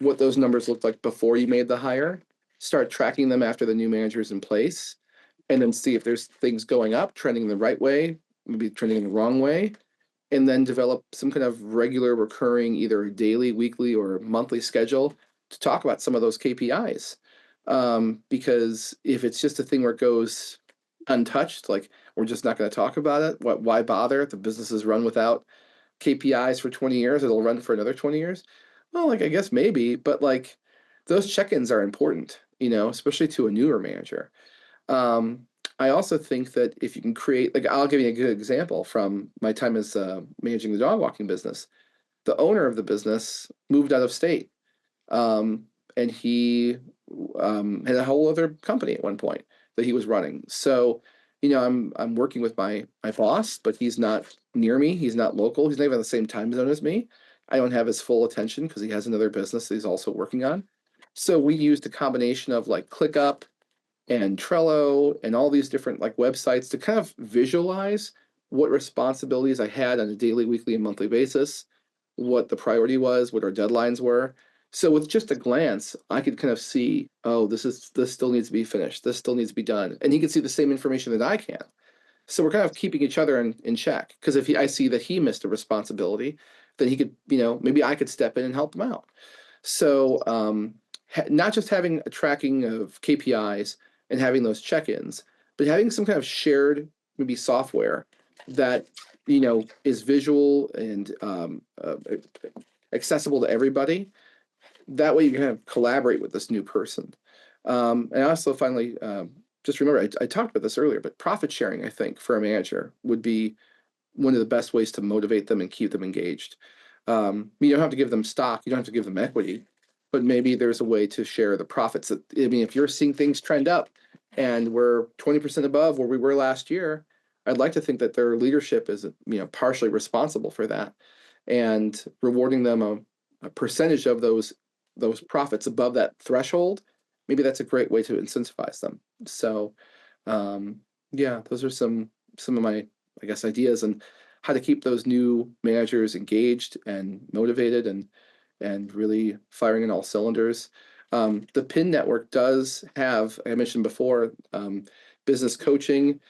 what those numbers looked like before you made the hire, start tracking them after the new manager is in place, and then see if there's things going up, trending the right way, maybe trending the wrong way, and then develop some kind of regular recurring, either daily, weekly, or monthly schedule to talk about some of those KPIs. Because if it's just a thing where it goes untouched, like we're just not going to talk about it, why bother? The business is run without KPIs for 20 years, it'll run for another 20 years. Well, like I guess maybe, but like those check-ins are important, you know, especially to a newer manager. I also think that if you can create, like I'll give you a good example from my time as managing the dog walking business. The owner of the business moved out of state, and he had a whole other company at one point that he was running. So, you know, I'm working with my boss, but he's not near me. He's not local. He's not even on the same time zone as me. I don't have his full attention because he has another business that he's also working on. So we used a combination of like ClickUp and Trello and all these different like websites to kind of visualize what responsibilities I had on a daily, weekly, and monthly basis, what the priority was, what our deadlines were, So with just a glance, I could kind of see, oh, this still needs to be finished. This still needs to be done. And he can see the same information that I can. So we're kind of keeping each other in check. Because if I see that he missed a responsibility, then he could, maybe I could step in and help him out. So not just having a tracking of KPIs and having those check-ins, but having some kind of shared maybe software that is visual and accessible to everybody. That way you can kind of collaborate with this new person. And I also finally just remember, I talked about this earlier, but profit sharing, I think, for a manager would be one of the best ways to motivate them and keep them engaged. You don't have to give them stock, you don't have to give them equity, but maybe there's a way to share the profits. If you're seeing things trend up and we're 20% above where we were last year, I'd like to think that their leadership is, partially responsible for that, and rewarding them a percentage of those profits above that threshold. Maybe that's a great way to incentivize them. So, yeah, those are some of my, I guess, ideas on how to keep those new managers engaged and motivated and really firing in all cylinders. The PIN network does have, I mentioned before, business coaching,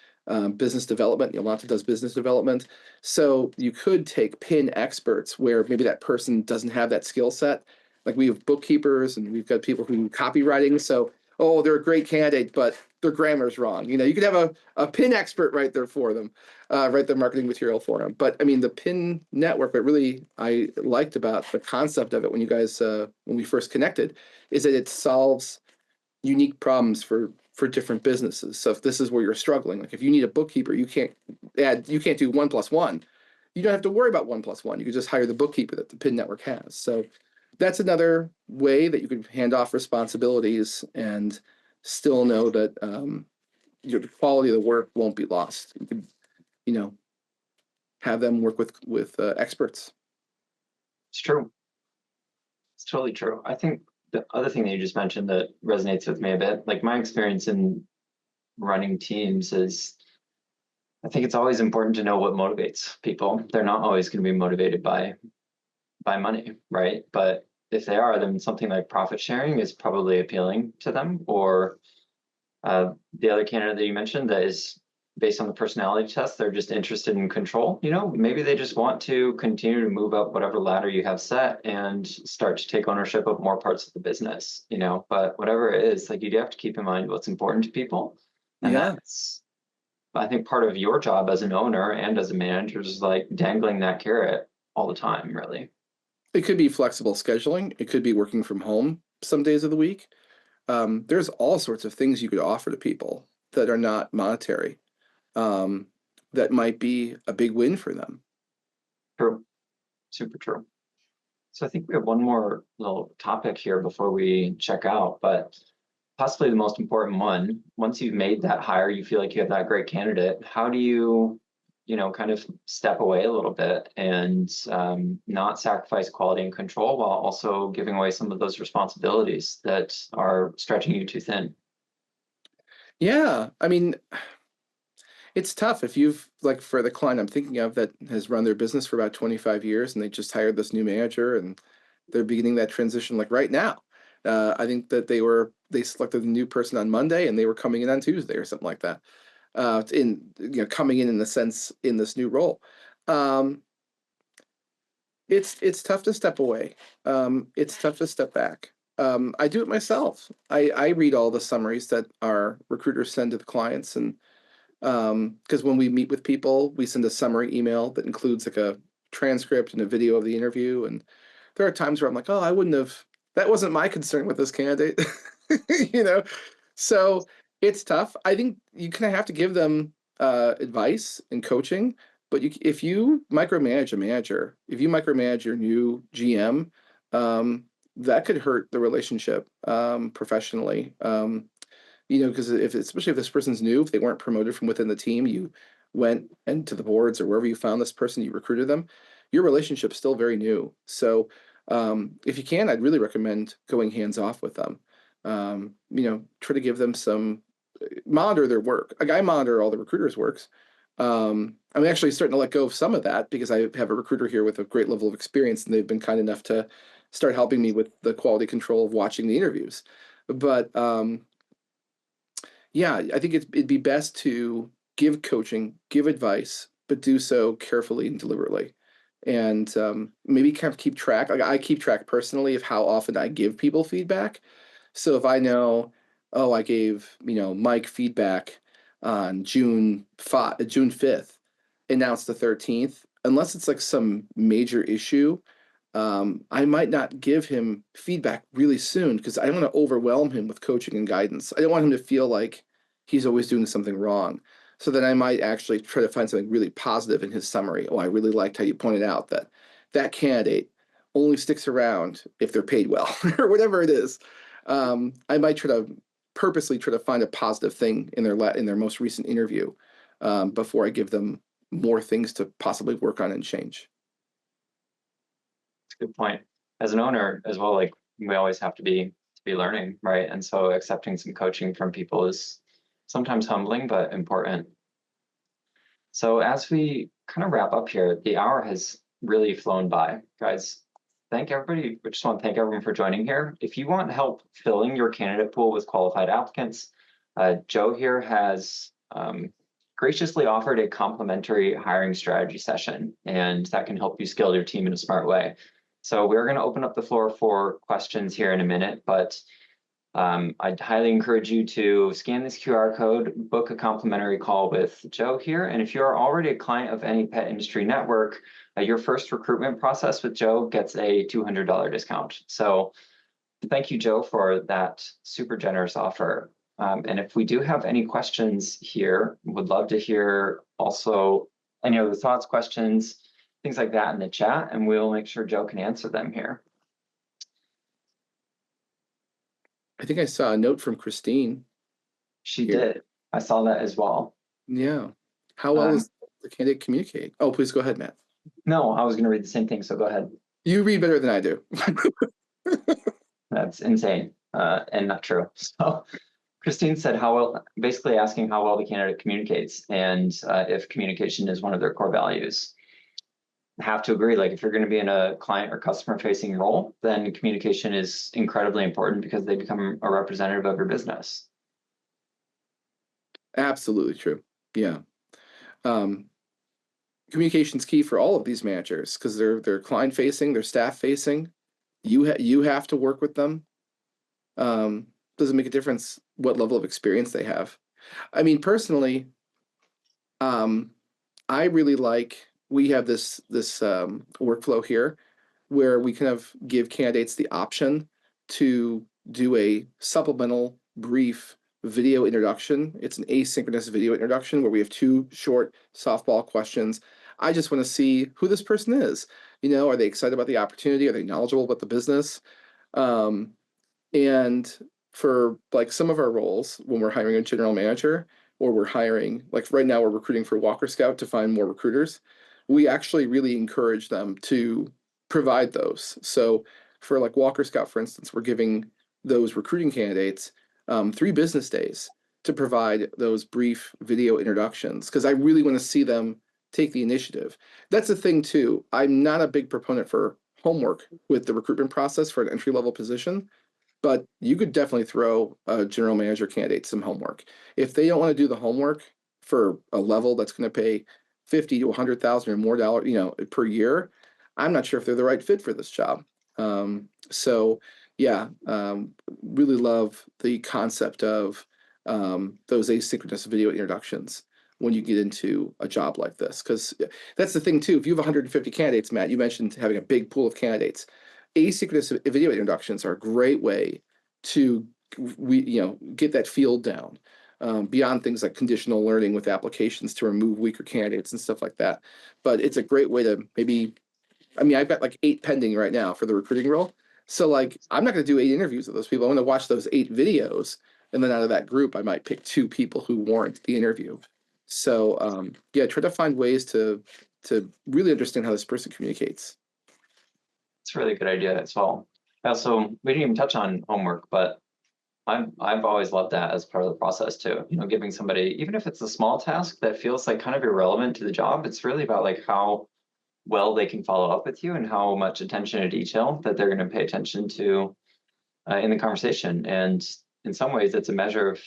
business development. Yolanta does business development. So you could take PIN experts where maybe that person doesn't have that skill set. Like we have bookkeepers and we've got people who do copywriting. So, oh, they're a great candidate, but their grammar's wrong. You could have a PIN expert right there for them, write the marketing material for them. But I mean, the PIN network, what really I liked about the concept of it when you guys, when we first connected, is that it solves unique problems for different businesses. So if this is where you're struggling, like if you need a bookkeeper, you can't do 1 + 1. You don't have to worry about 1 + 1. You can just hire the bookkeeper that the PIN network has. So that's another way that you can hand off responsibilities and still know that the quality of the work won't be lost. You could, have them work with experts. It's true. It's totally true. I think the other thing that you just mentioned that resonates with me a bit, like my experience in running teams is, I think it's always important to know what motivates people. They're not always going to be motivated by money, right? But if they are, then something like profit sharing is probably appealing to them. Or the other candidate that you mentioned that is based on the personality test, they're just interested in control. Maybe they just want to continue to move up whatever ladder you have set and start to take ownership of more parts of the business, but whatever it is, like you do have to keep in mind what's important to people. And that's, I think, part of your job as an owner and as a manager is like dangling that carrot all the time, really. It could be flexible scheduling. It could be working from home some days of the week. There's all sorts of things you could offer to people that are not monetary, that might be a big win for them. True. Super true. So I think we have one more little topic here before we check out, but possibly the most important one. Once you've made that hire, you feel like you have that great candidate. How do you, kind of step away a little bit and not sacrifice quality and control while also giving away some of those responsibilities that are stretching you too thin? Yeah, I mean, it's tough if you've, like for the client I'm thinking of that has run their business for about 25 years and they just hired this new manager and they're beginning that transition like right now. I think that they selected a new person on Monday and they were coming in on Tuesday or something like that. Coming in the sense in this new role. It's tough to step away. It's tough to step back. I do it myself. I read all the summaries that our recruiters send to the clients, and because when we meet with people, we send a summary email that includes like a transcript and a video of the interview. And there are times where I'm like, oh, that wasn't my concern with this candidate, So it's tough. I think you kind of have to give them advice and coaching, but if you micromanage a manager, if you micromanage your new GM, that could hurt the relationship professionally. Because especially if this person's new, if they weren't promoted from within the team, you went into the boards or wherever you found this person, you recruited them, your relationship's still very new. So if you can, I'd really recommend going hands off with them. Try to give them monitor their work. Like I monitor all the recruiters' works. I'm actually starting to let go of some of that because I have a recruiter here with a great level of experience and they've been kind enough to start helping me with the quality control of watching the interviews. But yeah, I think it'd be best to give coaching, give advice, but do so carefully and deliberately. And maybe kind of keep track. Like I keep track personally of how often I give people feedback. So if I know, oh, I gave, Mike feedback on June 5th, and now it's the 13th, unless it's like some major issue, I might not give him feedback really soon because I don't want to overwhelm him with coaching and guidance. I don't want him to feel like he's always doing something wrong. So then I might actually try to find something really positive in his summary. Oh, I really liked how you pointed out that that candidate only sticks around if they're paid well or whatever it is. I might purposely try to find a positive thing in their most recent interview before I give them more things to possibly work on and change. Good point. As an owner as well, like we always have to be learning, right? And so accepting some coaching from people is sometimes humbling, but important. So as we kind of wrap up here, the hour has really flown by. Guys, thank everybody. I just want to thank everyone for joining here. If you want help filling your candidate pool with qualified applicants, Joe here has graciously offered a complimentary hiring strategy session, and that can help you scale your team in a smart way. So we're going to open up the floor for questions here in a minute, but I'd highly encourage you to scan this QR code, book a complimentary call with Joe here. And if you're already a client of any pet industry network, your first recruitment process with Joe gets a $200 discount. So thank you, Joe, for that super generous offer. And if we do have any questions here, would love to hear also any other thoughts, questions, things like that in the chat, and we'll make sure Joe can answer them here. I think I saw a note from Christine. She did. I saw that as well. Yeah. How well does the candidate communicate? Oh, please go ahead, Matt. No, I was going to read the same thing, so go ahead. You read better than I do. That's insane and not true. So Christine said basically asking how well the candidate communicates and if communication is one of their core values. I have to agree, like if you're going to be in a client or customer facing role, then communication is incredibly important because they become a representative of your business. Absolutely true. Yeah. Communication is key for all of these managers because they're client facing, they're staff facing. You have to work with them. Doesn't make a difference what level of experience they have. I mean, personally, I really like, we have this workflow here where we kind of give candidates the option to do a supplemental brief video introduction. It's an asynchronous video introduction where we have 2 short softball questions. I just want to see who this person is. Are they excited about the opportunity? Are they knowledgeable about the business? And for like some of our roles, when we're hiring a general manager or we're hiring, like right now we're recruiting for WalkerScout to find more recruiters, we actually really encourage them to provide those. So for like WalkerScout, for instance, we're giving those recruiting candidates 3 business days to provide those brief video introductions because I really want to see them take the initiative. That's the thing too. I'm not a big proponent for homework with the recruitment process for an entry-level position, but you could definitely throw a general manager candidate some homework. If they don't want to do the homework for a level that's going to pay $50,000 to $100,000 or more per year, I'm not sure if they're the right fit for this job. So yeah, really love the concept of those asynchronous video introductions when you get into a job like this, because that's the thing too. If you have 150 candidates, Matt, you mentioned having a big pool of candidates. Asynchronous video introductions are a great way to get that field down beyond things like conditional learning with applications to remove weaker candidates and stuff like that. But it's a great way to I've got like 8 pending right now for the recruiting role. So like, I'm not going to do 8 interviews with those people. I'm going to watch those 8 videos. And then out of that group, I might pick 2 people who warrant the interview. So yeah, try to find ways to really understand how this person communicates. It's a really good idea as well. Also, we didn't even touch on homework, but I've always loved that as part of the process too. Giving somebody, even if it's a small task that feels like kind of irrelevant to the job, it's really about like how well they can follow up with you and how much attention to detail that they're going to pay attention to in the conversation. And in some ways, it's a measure of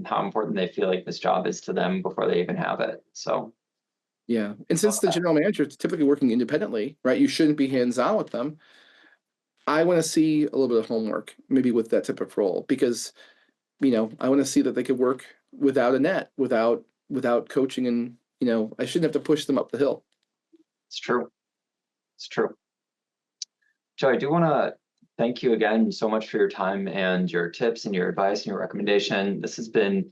how important they feel like this job is to them before they even have it. So Yeah. And since the general manager is typically working independently, right, you shouldn't be hands-on with them. I want to see a little bit of homework, maybe with that type of role, because, I want to see that they could work without a net, without coaching, and, I shouldn't have to push them up the hill. it's true. It's true. Joe, I do want to thank you again so much for your time and your tips and your advice and your recommendation. This has been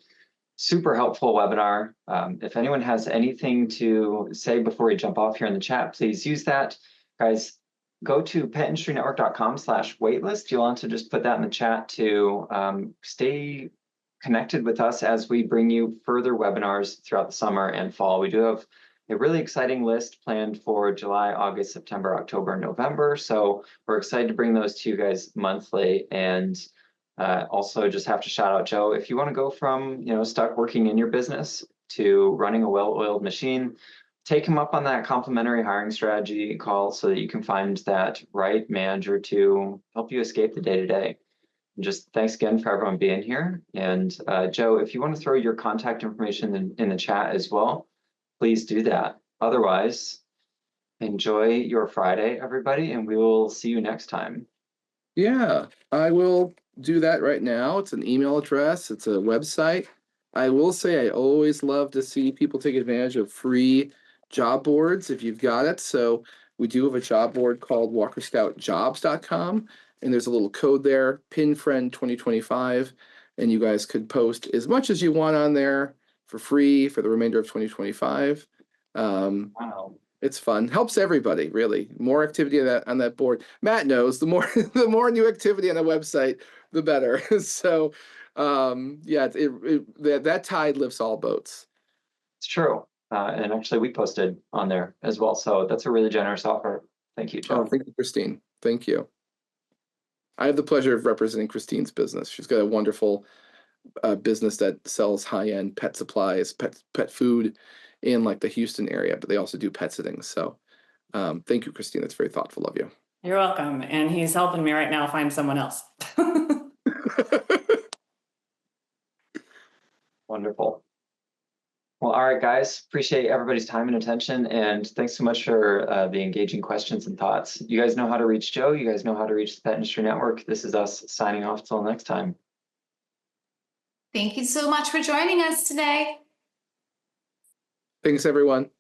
super helpful webinar. If anyone has anything to say before we jump off here in the chat, please use that. Guys, go to petindustryNetwork.com/waitlist. You'll want to just put that in the chat to stay connected with us as we bring you further webinars throughout the summer and fall. We do have a really exciting list planned for July, August, September, October, and November. So we're excited to bring those to you guys monthly. And also just have to shout out Joe, if you want to go from, stuck working in your business to running a well-oiled machine, take him up on that complimentary hiring strategy call so that you can find that right manager to help you escape the day-to-day. Just thanks again for everyone being here. And Joe, if you want to throw your contact information in the chat as well, please do that. Otherwise, enjoy your Friday, everybody, and we will see you next time. Yeah, I will do that right now. It's an email address. It's a website. I will say I always love to see people take advantage of free job boards if you've got it. So we do have a job board called WalkerScoutJobs.com, and there's a little code there, PinFriend2025, and you guys could post as much as you want on there for free for the remainder of 2025. Wow. It's fun. Helps everybody, really. More activity on that board. Matt knows the more the more new activity on the website, the better. So, yeah, that tide lifts all boats. It's true. And actually, we posted on there as well. So that's a really generous offer. Thank you, Joe. Oh, thank you, Christine. Thank you. I have the pleasure of representing Christine's business. She's got a wonderful business that sells high-end pet supplies, pet food in like the Houston area, but they also do pet sitting. So thank you, Christine. That's very thoughtful of you. You're welcome. And he's helping me right now find someone else. Wonderful. Well, all right, guys, appreciate everybody's time and attention. And thanks so much for the engaging questions and thoughts. You guys know how to reach Joe. You guys know how to reach the Pet Industry Network. This is us signing off till next time. Thank you so much for joining us today. Thanks, everyone.